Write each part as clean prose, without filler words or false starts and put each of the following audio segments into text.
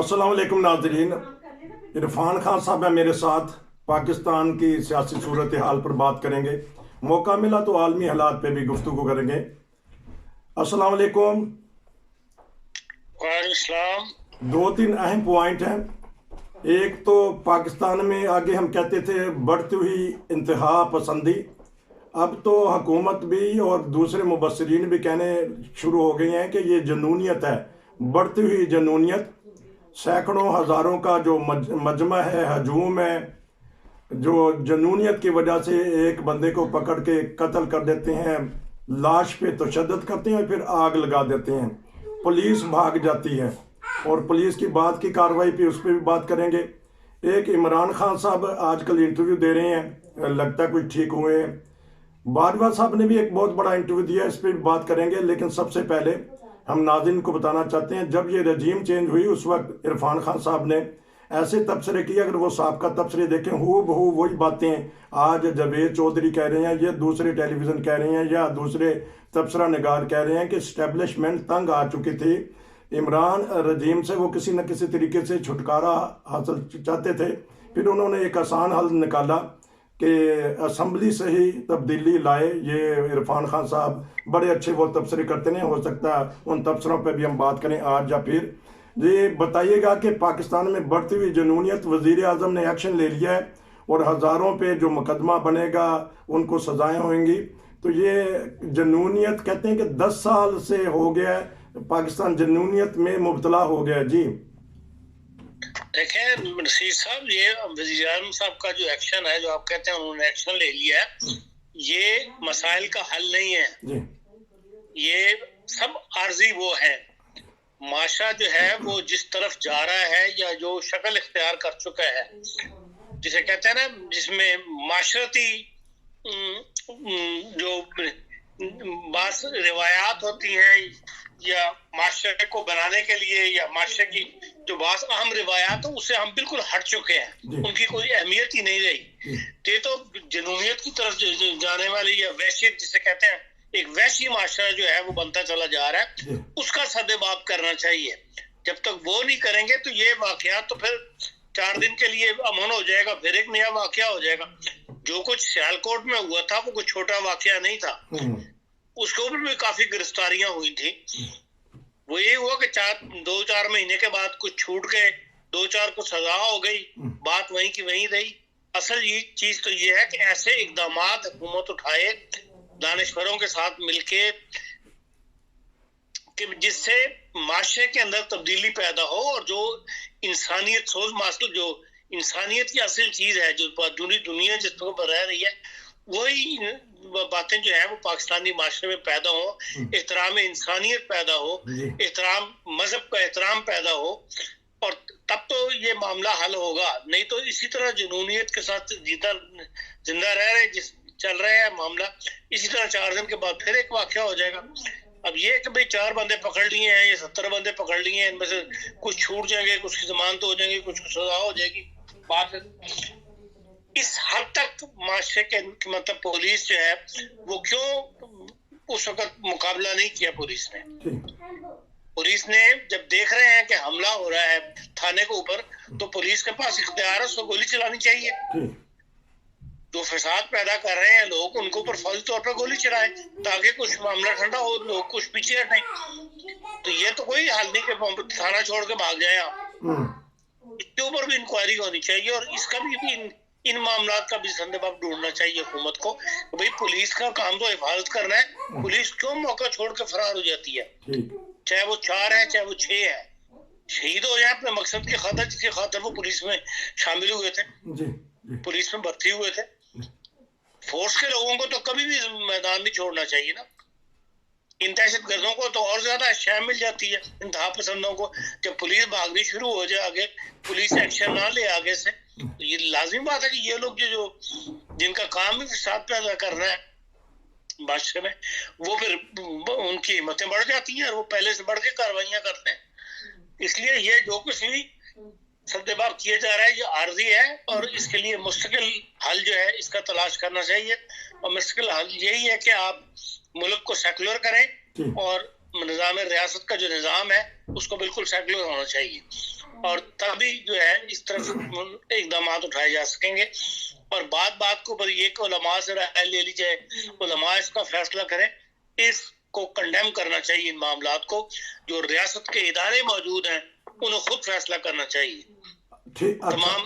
अस्सलाम वालेकुम नाज़रीन। इरफान खान साहब है मेरे साथ। पाकिस्तान की सियासी सूरत हाल पर बात करेंगे। मौका मिला तो आलमी हालात पे भी गुफ्तगू करेंगे। अस्सलाम वालेकुम। वालेकुम। दो तीन अहम पॉइंट हैं। एक तो पाकिस्तान में आगे हम कहते थे बढ़ती हुई इंतहा पसंदी, अब तो हुकूमत भी और दूसरे मुबस्सिरीन भी कहने शुरू हो गए हैं कि ये जनूनियत है, बढ़ती हुई जनूनियत। सैकड़ों हज़ारों का जो मजमा है, हजूम है, जो जनूनियत की वजह से एक बंदे को पकड़ के कत्ल कर देते हैं, लाश पे तशद्दुद करते हैं, फिर आग लगा देते हैं, पुलिस भाग जाती है। और पुलिस की बात की कार्रवाई पे उस पर भी बात करेंगे। एक इमरान खान साहब आजकल इंटरव्यू दे रहे हैं, लगता है कुछ ठीक हुए हैं। बाजवा साहब ने भी एक बहुत बड़ा इंटरव्यू दिया, इस पर भी बात करेंगे। लेकिन सबसे पहले हम नाज़रीन को बताना चाहते हैं, जब ये रजीम चेंज हुई उस वक्त इरफान खान साहब ने ऐसे तबसरे किए, अगर वो साहब का तबसरे देखें हू बहू वही बातें आज जावेद चौधरी कह रहे हैं, या दूसरे टेलीविज़न कह रहे हैं, या दूसरे तबसरा निगार कह रहे हैं कि इस्टेब्लिशमेंट तंग आ चुकी थी इमरान रजीम से। वो किसी न किसी तरीके से छुटकारा हासिल चाहते थे। फिर उन्होंने एक आसान हल निकाला कि असम्बली से ही तब्दीली लाए। ये इरफान खान साहब बड़े अच्छे वो तबसरे करते हैं, हो सकता है उन तबसरों पर भी हम बात करें आज या फिर। ये बताइएगा कि पाकिस्तान में बढ़ती हुई जनूनियत, वज़ीर आज़म ने एक्शन ले लिया है और हज़ारों पे जो मुकदमा बनेगा उनको सजाएं होंगी। तो ये जनूनियत कहते हैं कि 10 साल से हो गया है, पाकिस्तान जनूनियत में मुब्तला हो गया। जी देखें नसीर साहब, ये वज़ीर आज़म साहब का जो एक्शन है, जो आप कहते हैं उन्होंने एक्शन ले लिया है, ये मसाइल का हल नहीं है जी। ये सब आर्जी वो है। माशरा जो है वो जिस तरफ जा रहा है या जो शक्ल इख्तियार कर चुका है, जिसे कहते हैं ना, जिसमें माशरती जो बास रिवायात होती हैं या माशरे को बनाने के लिए या माशरे की जो बास अहम रिवायात हो, उससे हम बिल्कुल हट चुके हैं। उनकी कोई अहमियत ही नहीं रही। ये तो जनूनियत की तरफ जाने वाली या वैश्यिक जिसे कहते हैं, एक वैश्य माशरा जो है वो बनता चला जा रहा है, उसका सदेबाब करना चाहिए। जब तक वो नहीं करेंगे तो ये वाकया तो फिर 4 दिन के लिए अमन हो जाएगा, फिर एक नया वाकया हो जाएगा। जो कुछ सियालकोट में हुआ था वो कोई छोटा वाकया नहीं था, उसके ऊपर भी काफी गिरफ्तारियां हुई थी। वो ये हुआ कि 2-4 महीने के बाद कुछ छूट गए, 2-4 को सजा हो गई, बात वहीं की वहीं रही। असल ये चीज तो ये है कि ऐसे इकदाम हुकूमत उठाए दानिशवरों के साथ मिलके कि जिससे माशरे के अंदर तब्दीली पैदा हो और जो इंसानियत सोच मासल, जो इंसानियत की असल चीज है, जो पूरी दुनिया जिस पर रह रही है, वही बातें जो है वो पाकिस्तानी माशरे में पैदा हो। एहतराम इंसानियत पैदा हो, एहतराम मजहब का एहतराम पैदा हो, और तब तो ये मामला हल होगा। नहीं तो इसी तरह जुनूनियत के साथ जिंदा रह रहे जिस चल रहे हैं मामला, इसी तरह 4 दिन के बाद फिर एक वाकया हो जाएगा। अब ये कि भाई 4 बंदे पकड़ लिए हैं या 70 बंदे पकड़ लिए हैं, इनमें से कुछ छूट जाएंगे, कुछ की जमानत हो जाएंगी, कुछ को सजा हो जाएगी। बात इस हद तक माशरे के मतलब पुलिस जो है वो क्यों उस वक्त मुकाबला नहीं किया पुलिस ने जब देख रहे हैं कि हमला हो रहा है थाने के ऊपर, तो पुलिस के पास इख्तियार है, उसको गोली चलानी चाहिए। जो फसाद पैदा कर रहे हैं लोग, उनको ऊपर फौरी तौर पर गोली चलाएं ताकि कुछ मामला ठंडा हो, लोग कुछ पीछे हटें। तो ये तो कोई हाल नहीं कि थाना छोड़ के भाग जाए आप। इसके ऊपर भी इंक्वायरी होनी चाहिए और इसका भी इन मामला का भी संदेबाब ढूंढना चाहिए हुकूमत को। भाई पुलिस का काम तो हिफाजत करना है, पुलिस क्यों मौका छोड़ के फरार हो जाती है? चाहे वो 4 है चाहे वो 6 है, शहीद हो जाए अपने मकसद की खातिर, जिसकी खातिर वो पुलिस में शामिल हुए थे, पुलिस में भर्ती हुए थे। फोर्स के लोगों को तो कभी भी मैदान नहीं छोड़ना चाहिए ना। इन दहशत गर्दों को तो और ज्यादा शय मिल जाती है, इंतहा पसंदों को। जब पुलिस भागनी शुरू हो जाए आगे, पुलिस एक्शन ना ले आगे से, तो ये लाजमी बात है कि ये लोग जो जिनका काम ही फसाद पैदा करना है बादशाह में, वो फिर उनकी हिम्मतें बढ़ जाती हैं और वो पहले से बढ़ के कार्रवाइयां करते हैं। इसलिए ये जो कुछ भी सद्देबाब किया जा रहा है ये आर्जी है और इसके लिए मुस्तकिल हल जो है इसका तलाश करना चाहिए। और मुस्तकिल हल यही है कि आप मुल्क को सेकुलर करें और निज़ाम रियासत का जो निज़ाम है उसको बिल्कुल सेकुलर होना चाहिए। اور تبھی جو ہے اس طرف اقدامات اٹھائے جا سکیں گے. اور بات کو یہ کہ علماء سے رائے لے لی جائے, علماء اس کا فیصلہ کریں. اس کو کنڈیم کرنا چاہیے ان معاملات کو. جو ریاست کے ادارے موجود ہیں انہیں خود فیصلہ کرنا چاہیے تمام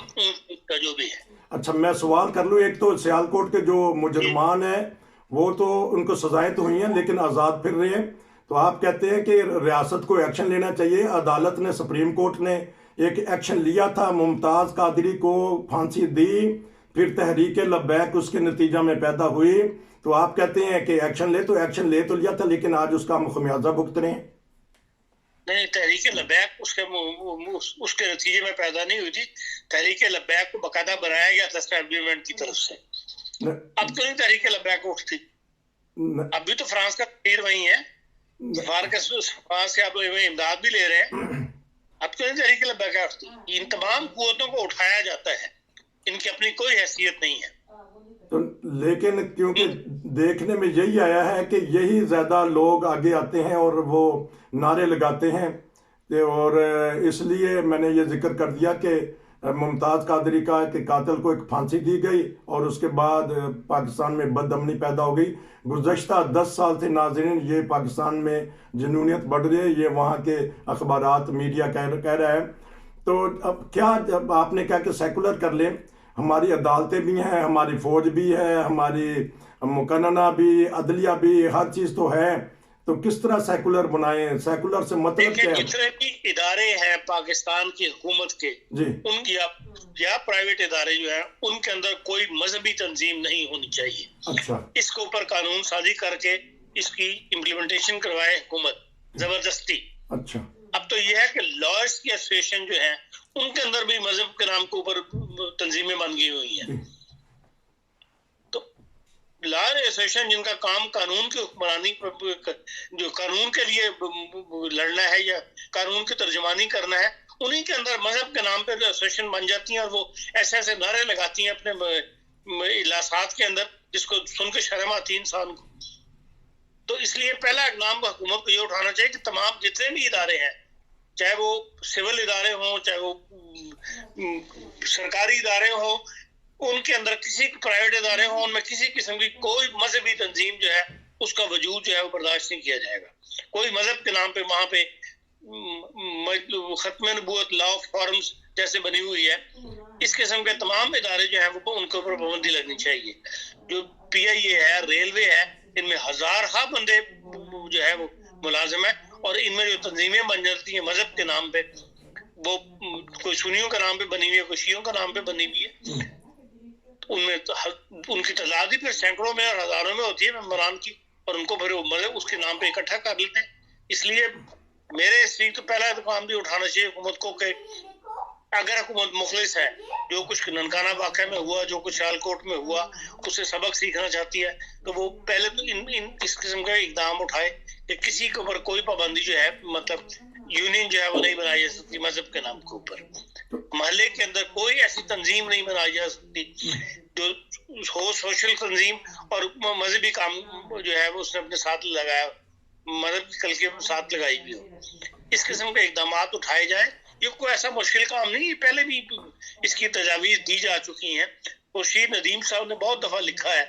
کا جو بھی ہے. اچھا میں سوال کر لوں, ایک تو سیالکوٹ کے جو مجرمان ہیں وہ تو ان کو سزائیں تو ہوئی ہیں لیکن آزاد پھر رہے ہیں, تو آپ کہتے ہیں کہ ریاست کو ایکشن لینا چاہیے. عدالت نے, سپریم کورٹ نے ایک ایکشن لیا تھا, ممتاز قادری کو پھانسی دی, پھر تحریک لبیک اس کے نتیجہ میں پیدا ہوئی, تو آپ کہتے ہیں کہ ایکشن لے تو لیا تھا لیکن آج اس کا ہم خمیازہ بھگت رہے ہیں. نہیں, تحریک لبیک اس کے نتیجے میں پیدا نہیں ہوئی تھی. تحریک لبیک کو باقاعدہ بنایا گیا تھا اسٹیبلشمنٹ کی طرف سے. اب تو نہیں تحریک لبیک اٹھتی, اب بھی تو فرانس کا سفیر وہی ہے, فرانس سے اب امداد بھی لے رہے ہیں. اب تو نہیں تحریک لبیک اٹھتی. ان تمام قوتوں کو اٹھایا جاتا ہے, ان کی اپنی کوئی حیثیت نہیں ہے. لیکن کیونکہ دیکھنے میں یہی آیا ہے کہ یہی زیادہ لوگ آگے آتے ہیں اور وہ نعرے لگاتے ہیں, اور اس لیے میں نے یہ ذکر کر دیا کہ ممتاز قادری کا کہ قاتل کو ایک پھانسی دی گئی اور اس کے بعد پاکستان میں بد امنی پیدا ہو گئی. گزشتہ 10 سال سے ناظرین یہ پاکستان میں جنونیت بڑھ رہی ہے, یہ وہاں کے اخبارات میڈیا کہہ رہا ہے. تو اب کیا آپ نے کہا کہ سیکولر کر لیں, ہماری عدالتیں بھی ہیں, ہماری فوج بھی ہے, ہماری مقننہ بھی, عدلیہ بھی, ہر چیز تو ہے, تو کس طرح سیکولر بنائیں؟ سیکولر سے مطلب کیا ہے؟ جتنے بھی ادارے ہیں پاکستان کی حکومت کے, جی, ان کی یا پرائیویٹ ادارے جو ہیں ان کے اندر کوئی مذہبی تنظیم نہیں ہونی چاہیے. اچھا, اس کے اوپر قانون سازی کر کے اس کی امپلیمنٹیشن کروائے حکومت زبردستی. اچھا, اب تو یہ ہے کہ لائرز کی ایسوسیشن جو ہیں ان کے اندر بھی مذہب کے نام کے اوپر تنظیمیں بن گئی ہوئی ہیں. تو لائر ایسوسیشن جن کا کام قانون کی حکمرانی, جو قانون کے لیے لڑنا ہے یا قانون کی ترجمانی کرنا ہے, انہی کے اندر مذہب کے نام پہ ایسوسیشن بن جاتی ہیں اور وہ ایسے نعرے لگاتی ہیں اپنے اجلاسات کے اندر جس کو سن کے شرم آتی انسان کو. تو اس لیے پہلا اقدام حکومت کو یہ اٹھانا چاہیے کہ تمام جتنے بھی ادارے ہیں, چاہے وہ سول ادارے ہوں, چاہے وہ سرکاری ادارے ہوں, ان کے اندر کسی پرائیویٹ ادارے ہوں, ان میں کسی قسم کی کوئی مذہبی تنظیم جو ہے اس کا وجود جو ہے وہ برداشت نہیں کیا جائے گا. کوئی مذہب کے نام پہ وہاں پہ ختم نبوت لا آف فارمز جیسے بنی ہوئی ہے, اس قسم کے تمام ادارے جو ہیں وہ ان کے اوپر پابندی لگنی چاہیے. جو PIA ہے, ریلوے ہے, ان میں ہزارہ بندے جو ہے وہ ملازم ہیں, اور ان میں جو تنظیمیں بن جاتی ہیں مذہب کے نام پہ, وہ کوئی سنیوں کے نام پہ بنی ہوئی ہے, کوئی شیعوں کے نام پہ بنی ہوئی ہے, ان میں ان کی تعداد ہی پھر سینکڑوں میں اور ہزاروں میں ہوتی ہے ممبران کی, اور ان کو پھر مذہب اس کے نام پہ اکٹھا کر لیتے ہیں. اس لیے میرے اس تو پہلا اقدام بھی اٹھانا چاہیے حکومت کو کہ اگر حکومت مخلص ہے, جو کچھ ننکانہ واقعہ میں ہوا, جو کچھ سیالکوٹ میں ہوا, اسے سبق سیکھنا چاہتی ہے, تو وہ پہلے تو اس قسم کا اقدام اٹھائے کہ کسی کے اوپر کوئی پابندی جو ہے, مطلب یونین جو ہے وہ نہیں بنائی جا سکتی مذہب کے نام کے اوپر. محلے کے اندر کوئی ایسی تنظیم نہیں بنائی جا سکتی جو ہو سوشل تنظیم اور مذہبی کام جو ہے وہ اس نے اپنے ساتھ لگایا, مذہب کی کل کے ساتھ لگائی بھی ہو. اس قسم کے اقدامات اٹھائے جائیں. یہ کوئی ایسا مشکل کام نہیں, پہلے بھی اس کی تجاویز دی جا چکی ہیں. خورشید ندیم صاحب نے بہت دفعہ لکھا ہے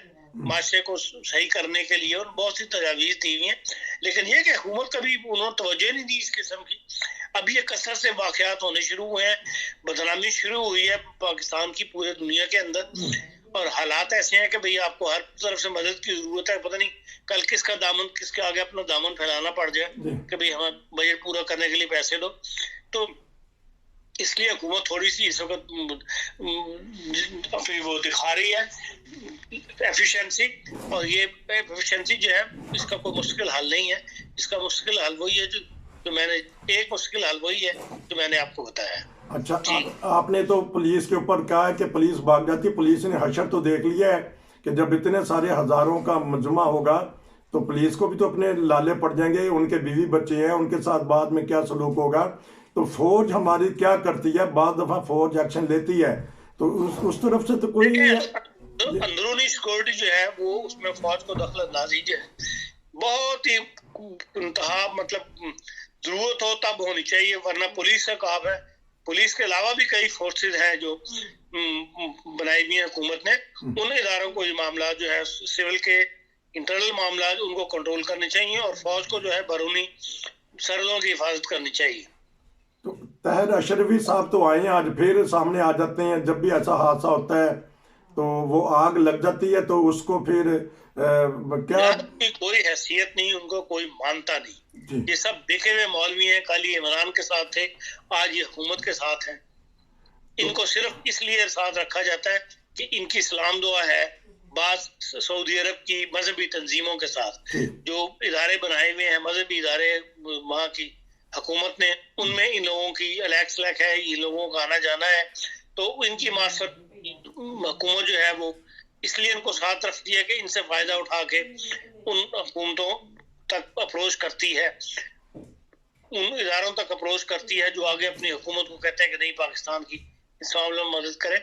معاشرے کو صحیح کرنے کے لیے, اور بہت سی تجاویز دی ہوئی ہیں, لیکن یہ کہ حکومت کبھی انہوں نے توجہ نہیں دی اس قسم کی. اب یہ کثرت سے واقعات ہونے شروع ہوئے ہیں, بدنامی شروع ہوئی ہے پاکستان کی پورے دنیا کے اندر, اور حالات ایسے ہیں کہ بھئی آپ کو ہر طرف سے مدد کی ضرورت ہے. پتہ نہیں کل کس کا دامن, کس کے آگے اپنا دامن پھیلانا پڑ جائے کہ بھئی ہمیں بجٹ پورا کرنے کے لیے پیسے دو. تو اس لیے حکومت تھوڑی سی اس وقت وہ دکھا رہی ہے ایفیشنسی, اور یہ ایفیشنسی جو ہے اس کا کوئی مشکل حل نہیں ہے. اس کا مشکل حل وہی ہے جو میں نے ایک مشکل حل وہی ہے جو میں نے آپ کو بتایا ہے. اچھا, آپ نے تو پولیس کے اوپر کہا ہے کہ پولیس بھاگ جاتی ہے. پولیس نے حشر تو دیکھ لیا ہے کہ جب اتنے سارے ہزاروں کا مجمع ہوگا تو پولیس کو بھی تو اپنے لالے پڑ جائیں گے, ان کے بیوی بچے ہیں, ان کے ساتھ بعد میں کیا سلوک ہوگا. تو فوج ہماری کیا کرتی ہے, بعض دفعہ فوج ایکشن لیتی ہے, تو اس طرف سے تو کوئی نہیں ہے. اندرونی سیکورٹی جو ہے وہ اس میں فوج کو دخل اندازی جو ہے بہت ہی انتہا, مطلب ضرورت ہو تب ہونی چاہیے, ورنہ پولیس کا کام ہے पुलिस के अलावा भी कई फोर्सेज हैं जो बनाई हुई है हुकूमत ने, उन इदारों को ये मामला जो है सिविल के इंटरनल मामला उनको कंट्रोल करने चाहिए और फौज को जो है बैरूनी सरहदों की हिफाजत करनी चाहिए। तो ताहिर अशरफी साहब तो आए हैं, आज फिर सामने आ जाते हैं। जब भी ऐसा हादसा होता है तो वो आग लग जाती है, तो उसको फिर क्या कोई हैसियत नहीं, उनको कोई मानता नहीं। ये सब बिके हुए मौलवी हैं, कल ये इमरान के साथ थे, आज ये हुकूमत के साथ हैं। इनको सिर्फ इसलिए साथ रखा जाता है कि इनकी सलाम दुआ है बाज सऊदी अरब की मजहबी तंजीमों के साथ जो इदारे बनाए हुए हैं, मजहबी इदारे वहाँ की हुकूमत ने, उनमें इन लोगों की अलैक सलैक है, इन लोगों का आना जाना है। तो इनकी मार्फत हुकूमत जो है वो इसलिए इनको साथ रखती है कि इनसे फायदा उठा के उन हुकूमतों तक अप्रोच करती है, उन इदारों तक अप्रोच करती है जो आगे अपनी हुकूमत को कहते हैं कि नहीं पाकिस्तान की इस मामले में मदद करें।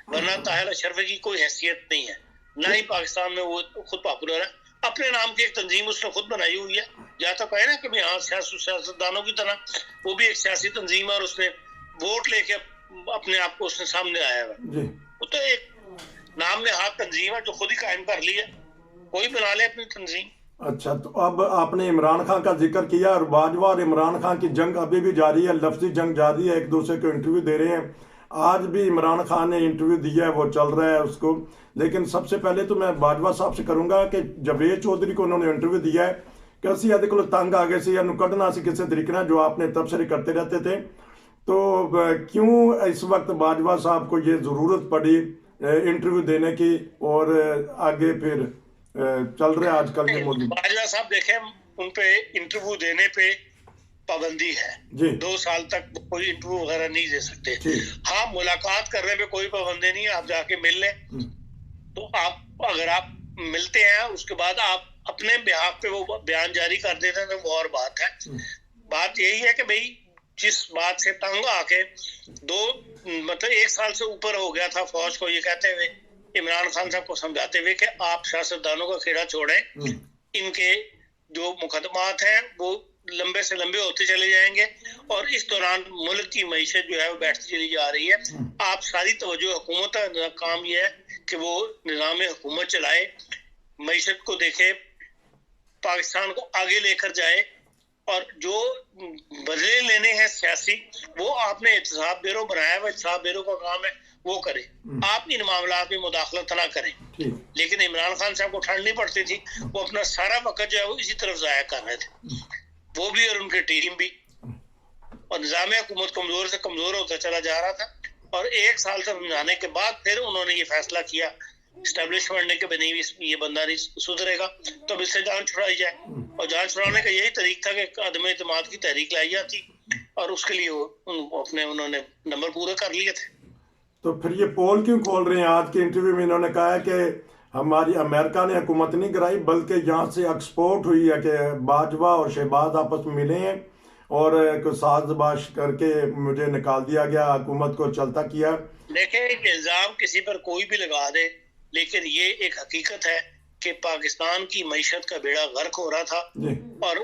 वरना ताहिर अशरफी की कोई हैसियत नहीं है, ना ही पाकिस्तान में वो खुद पॉपुलर है। अपने नाम की एक तंजीम उसने खुद बनाई हुई है, या तो कहे ना कि यहाँ सियासतदानों की तरह वो भी एक सियासी तंजीम है और उसने वोट लेके अपने आप को उसने सामने आया है। वो तो एक नाम ने हाथ तंजीम है जो खुद ही कायम कर ली है, कोई बना ले अपनी तंजीम। अच्छा, तो अब आपने इमरान खान का जिक्र किया और बाजवा और इमरान खान की जंग अभी भी जारी है, लफ्जी जंग जारी है, एक दूसरे को इंटरव्यू दे रहे हैं। आज भी इमरान खान ने इंटरव्यू दिया है, वो चल रहा है उसको। लेकिन सबसे पहले तो मैं बाजवा साहब से करूंगा कि जावेद चौधरी को उन्होंने इंटरव्यू दिया है कि असी ਇਹਦੇ ਕੋਲ तंग आ गए सी या ਕੱਢਣਾ ਸੀ ਕਿਸੇ तरीके ਨਾਲ, जो आपने तबसरे करते रहते थे। तो क्यों इस वक्त बाजवा साहब को ये ज़रूरत पड़ी इंटरव्यू देने की और आगे फिर चल रहा है आजकल ये मौजूद? बाजवा साहब देखें, उन पे इंटरव्यू देने पे पाबंदी है, 2 साल तक कोई इंटरव्यू वगैरह नहीं दे सकते। हाँ, मुलाकात करने पे कोई पाबंदी नहीं है, आप जाके मिल लें। तो आप अगर आप मिलते हैं उसके बाद आप अपने बिहाफ पे वो बयान जारी कर देते हैं तो वो और बात है। बात यही है कि भाई जिस बात से तंग आके 1 साल से ऊपर हो गया था फौज को ये कहते हुए, इमरान खान साहब को समझाते हुए कि आप सियासतदानों का खेड़ा छोड़ें, इनके जो मुकदमात हैं वो लंबे से लंबे होते चले जाएंगे और इस दौरान मुल्क की मईशत जो है वो बैठती चली जा रही है। आप सारी तवज्जो हुकूमत का काम ये है कि वो निज़ाम हुकूमत चलाए, मईशत को देखे, पाकिस्तान को आगे लेकर जाए और जो बदले लेने हैं सियासी वो आपने एहतसाब ब्यूरो बनाया हुआ, एहतसाब ब्यूरो का काम है वो करे, आप इन मामला में मुदाखलत ना करें। लेकिन इमरान खान साहब को ठंड नहीं पड़ती थी, वो अपना सारा वक्त जो है वो इसी तरफ जाया कर रहे थे, वो भी और उनकी टीम भी। और निज़ाम हुकूमत कमजोर से कमजोर होता चला जा रहा था और 1 साल से समझाने के बाद फिर उन्होंने ये फैसला किया इस्टेब्लिशमेंट ने कि नहीं ये बंदा नहीं सुधरेगा तो अब इससे जान छुड़ाई जाए। और जान छुड़ाने का यही तरीक था कि अदम एतमाद की तहरीक लाई जाती और उसके लिए उन्होंने नंबर पूरे कर लिए थे। तो फिर ये पोल क्यों खोल रहे हैं? आज के इंटरव्यू में इन्होंने कहा है कि हमारी अमेरिका ने हुकूमत नहीं कराई बल्कि यहाँ से एक्सपोर्ट हुई है कि बाजवा और शहबाज आपस में मिले हैं और साजबाश करके मुझे निकाल दिया गया, हुकूमत को चलता किया। देखें, इल्जाम किसी पर कोई भी लगा दे, लेकिन ये एक हकीकत है कि पाकिस्तान की मईशत का बेड़ा गर्क हो रहा था और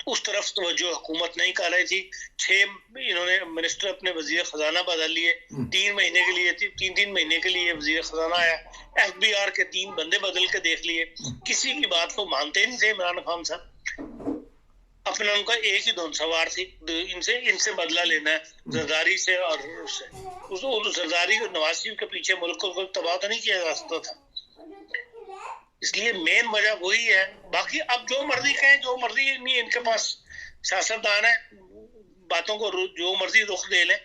उस तरफ तवज्जो हुकूमत नहीं कर रही थी। 6 इन्होंने मिनिस्टर अपने वजीर खजाना बदल लिए, 3 महीने के लिए 3 महीने के लिए वजीर खजाना आया, FBI के 3 बंदे बदल के देख लिए, किसी की बात को मानते नहीं थे इमरान खान साहब। अपना उनका एक ही धुन सवार थी, इनसे बदला लेना है जरदारी से और उससे जरदारी और नवाज शरीफ के पीछे मुल्क को तबाह तो नहीं किया जा सकता था। इसलिए मेन वजह वही है। बाकी अब जो मर्जी कहें, जो मर्जी नहीं, इनके पास सियासतदान है, बातों को जो मर्जी रुख दे लें,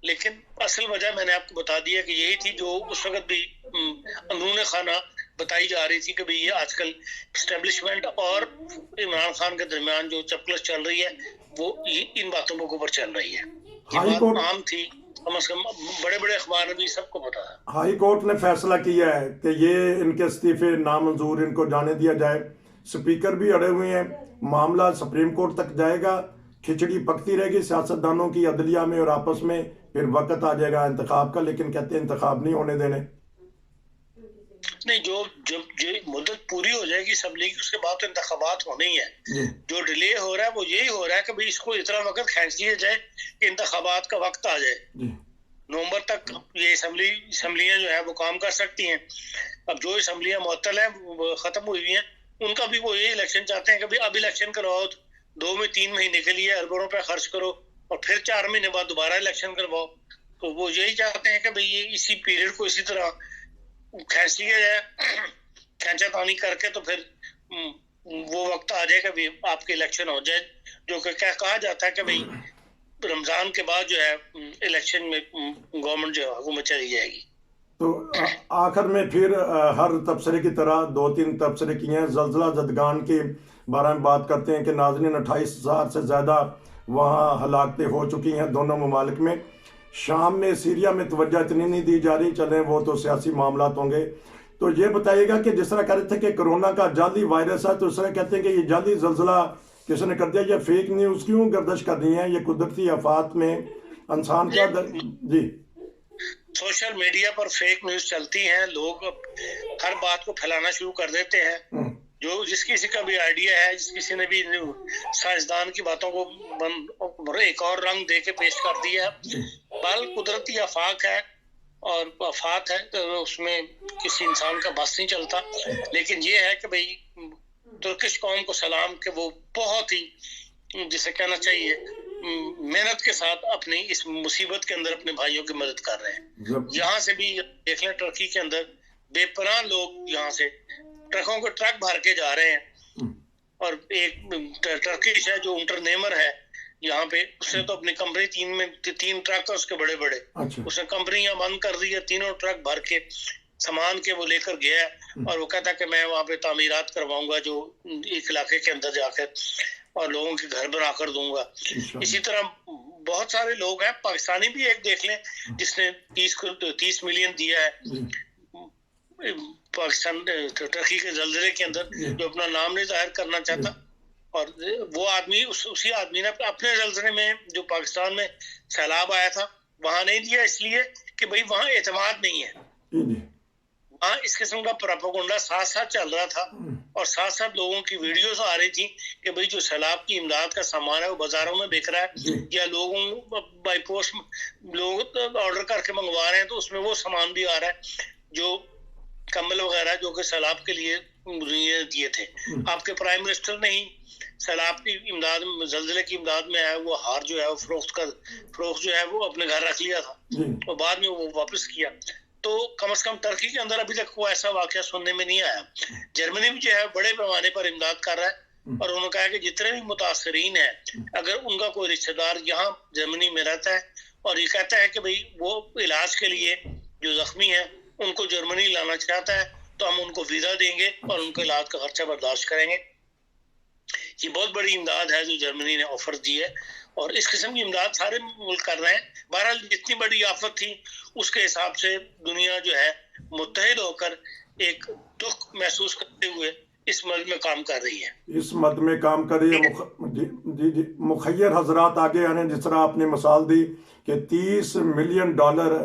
लेकिन असल वजह मैंने आपको बता दिया कि यही थी जो उस वक्त भी अंदरूनी खाना बताई जा रही थी कि भाई ये आजकल इस्टेब्लिशमेंट और इमरान खान के दरमियान जो चपकस चल रही है वो इन बातों के ऊपर चल रही है। ये बात आम थी, कम से कम बड़े बड़े अखबार में भी सबको पता है। हाई कोर्ट ने फैसला किया है कि ये इनके इस्तीफे नामंजूर, इनको जाने दिया जाए। स्पीकर भी अड़े हुए हैं, मामला सुप्रीम कोर्ट तक जाएगा, खिचड़ी पकती रहेगी सियासतदानों की अदलिया में और आपस में, फिर वक्त आ जाएगा इंतखाब का, लेकिन कहते हैं इंतखाब नहीं होने देने। نہیں، جو مدت پوری ہو جائے گی اسمبلی کی، اس کے بعد تو انتخابات ہونے ہی ہیں. جو ڈیلے ہو رہا ہے وہ یہی ہو رہا ہے کہ بھئی اس کو اتنا وقت کھینچ دیا جائے کہ انتخابات کا وقت آ جائے. نومبر تک یہ اسمبلیاں جو ہے وہ کام کر سکتی ہیں. اب جو اسمبلیاں معطل ہیں وہ ختم ہوئی ہیں، ان کا بھی وہ یہی الیکشن چاہتے ہیں کہ بھئی اب الیکشن کرواؤ، 2 میں 3 مہینے کے لیے اربوں روپے خرچ کرو اور پھر 4 مہینے بعد دوبارہ الیکشن کرواؤ. تو وہ یہی چاہتے ہیں کہ بھئی یہ اسی پیریڈ کو اسی طرح کھینچ لیا جائے، کھینچا تانی کر کے، تو پھر وہ وقت آ جائے کہ آپ کے الیکشن ہو جائے. جو کہ کہا جاتا ہے کہ بھئی رمضان کے بعد جو ہے الیکشن میں گورنمنٹ جو ہے حکومت چلی جائے گی. تو آخر میں پھر ہر تبصرے کی طرح 2-3 تبصرے کیے ہیں. زلزلہ زدگان کے بارے میں بات کرتے ہیں کہ ناظرین 28,000 سے زیادہ وہاں ہلاکتیں ہو چکی ہیں دونوں ممالک میں. شام میں سیریا میں توجہ اتنی نہیں دی جا رہی، چلیں وہ تو سیاسی معاملات ہوں گے. تو یہ بتائیے گا کہ جس طرح کہہ رہے تھے کہ کرونا کا جعلی وائرس ہے، تو اس طرح کہتے ہیں کہ یہ جعلی زلزلہ کس نے کر دیا، یہ فیک نیوز کیوں گردش کر رہی ہیں؟ یہ قدرتی آفات میں انسان کیا جی سوشل میڈیا پر فیک نیوز چلتی ہیں، لوگ ہر بات کو پھیلانا شروع کر دیتے ہیں. جو جس کسی کا بھی آئیڈیا ہے، جس کسی نے بھی سائنسدان کی باتوں کو ایک اور رنگ دے کے پیش کر دیا. بل قدرتی آفاق ہے اور آفات ہے، تو اس میں کسی انسان کا بس نہیں چلتا. لیکن یہ ہے کہ بھئی ترکش قوم کو سلام کہ وہ بہت ہی جسے کہنا چاہیے محنت کے ساتھ اپنی اس مصیبت کے اندر اپنے بھائیوں کی مدد کر رہے ہیں. یہاں سے بھی دیکھ لیں ٹرکی کے اندر بے پناہ لوگ یہاں سے ٹرکوں کو ٹرک بھر کے جا رہے ہیں. اور ایک ٹرکش ہے جو انٹرنیمر ہے یہاں پہ، اس نے تو اپنی کمپنی 3 ٹرک ہے اس کے بڑے بڑے، اس نے کمپنیاں بند کر دی ہے. 3 ٹرک بھر کے سامان کے وہ لے کر گیا ہے، اور وہ کہتا ہے کہ میں وہاں پہ تعمیرات کرواؤں گا جو ایک علاقے کے اندر جا کر، اور لوگوں کے گھر بنا کر دوں گا. اسی طرح بہت سارے لوگ ہیں. پاکستانی بھی ایک دیکھ لیں جس نے 30 ملین دیا ہے پاکستان ٹرکی کے زلزلے کے اندر، جو اپنا نام نہیں ظاہر کرنا چاہتا. اور وہ آدمی اسی آدمی نے اپنے زلزلے میں جو پاکستان میں سیلاب آیا تھا وہاں نہیں دیا، اس لیے کہ بھئی وہاں اعتماد نہیں ہے. وہاں اس قسم کا پروپیگنڈا ساتھ ساتھ چل رہا تھا، اور ساتھ ساتھ لوگوں کی ویڈیوز آ رہی تھی کہ بھئی جو سیلاب کی امداد کا سامان ہے وہ بازاروں میں بک رہا ہے، یا لوگوں بائی پوسٹ لوگ آرڈر کر کے منگوا رہے ہیں، تو اس میں وہ سامان بھی آ رہا ہے جو کمبل وغیرہ جو کہ سیلاب کے لیے دیے تھے. آپ کے پرائم منسٹر نے ہی سیلاب کی امداد، زلزلے کی امداد میں آیا وہ ہار جو ہے وہ فروخت جو ہے وہ اپنے گھر رکھ لیا تھا، اور بعد میں وہ واپس کیا. تو کم از کم ترکی کے اندر ابھی تک کوئی ایسا واقعہ سننے میں نہیں آیا. جرمنی بھی جو ہے بڑے پیمانے پر امداد کر رہا ہے، اور انہوں نے کہا کہ جتنے بھی متاثرین ہیں اگر ان کا کوئی رشتہ دار یہاں جرمنی میں رہتا ہے اور یہ کہتا ہے کہ بھئی وہ علاج کے لیے جو زخمی ہیں ان کو جرمنی لانا چاہتا ہے، تو ہم ان کو ویزا دیں گے اور ان کے علاج کا خرچہ برداشت کریں گے. یہ بہت بڑی امداد ہے جو جرمنی نے آفر دی ہے، اور اس قسم کی امداد سارے ملک کر رہے ہیں. بہرحال جتنی بڑی آفت تھی اس کے حساب سے دنیا جو ہے متحد ہو کر ایک دکھ محسوس کرتے ہوئے اس مد میں کام کر رہی ہے. اس مد میں کام کر رہی ہے. جی مخیر حضرات آگے آنے، جس طرح آپ نے مثال دی کہ $30 ملین،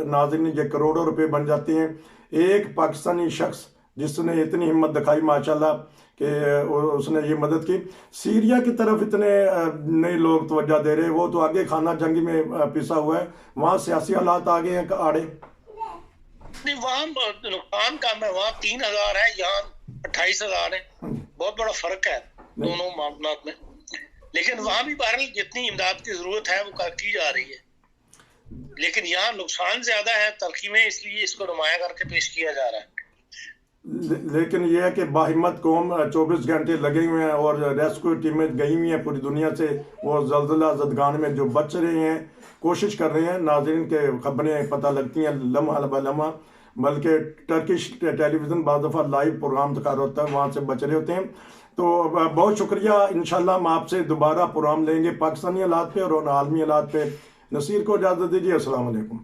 ناظرین یہ کروڑوں روپے بن جاتے ہیں. ایک پاکستانی شخص جس نے اتنی ہمت دکھائی ماشاءاللہ کہ اس نے یہ مدد کی. سیریا کی طرف اتنے نئے لوگ توجہ دے رہے، وہ تو آگے خانہ جنگی میں پسا ہوا ہے، وہاں سیاسی حالات آگے ہیں آڑے. نہیں، وہاں نقصان کم ہے، وہاں 3,000 ہے، یہاں 28,000 ہے. بہت بڑا فرق ہے دونوں معاملات میں. لیکن وہاں بھی بہرحال جتنی امداد کی ضرورت ہے وہ کی جا رہی ہے، لیکن یہاں نقصان زیادہ ہے ترکی میں، اس لیے اس کو نمایاں کر کے پیش کیا جا رہا ہے. لیکن یہ ہے کہ باہمت قوم 24 گھنٹے لگے ہوئے ہیں، اور ریسکیو ٹیمیں گئی ہوئی ہیں پوری دنیا سے. وہ زلزلہ زدگان میں جو بچ رہے ہیں کوشش کر رہے ہیں. ناظرین کے خبریں پتہ لگتی ہیں لمحہ بہ لمحہ، بلکہ ٹرکش ٹیلی ویژن بعض دفعہ لائیو پروگرام دکھا رہا ہوتا ہے، وہاں سے بچ رہے ہوتے ہیں. تو بہت شکریہ. انشاءاللہ ہم آپ سے دوبارہ پروگرام لیں گے پاکستانی حالات پہ اور عالمی حالات پہ. نصیر کو اجازت دیجیے. السلام علیکم.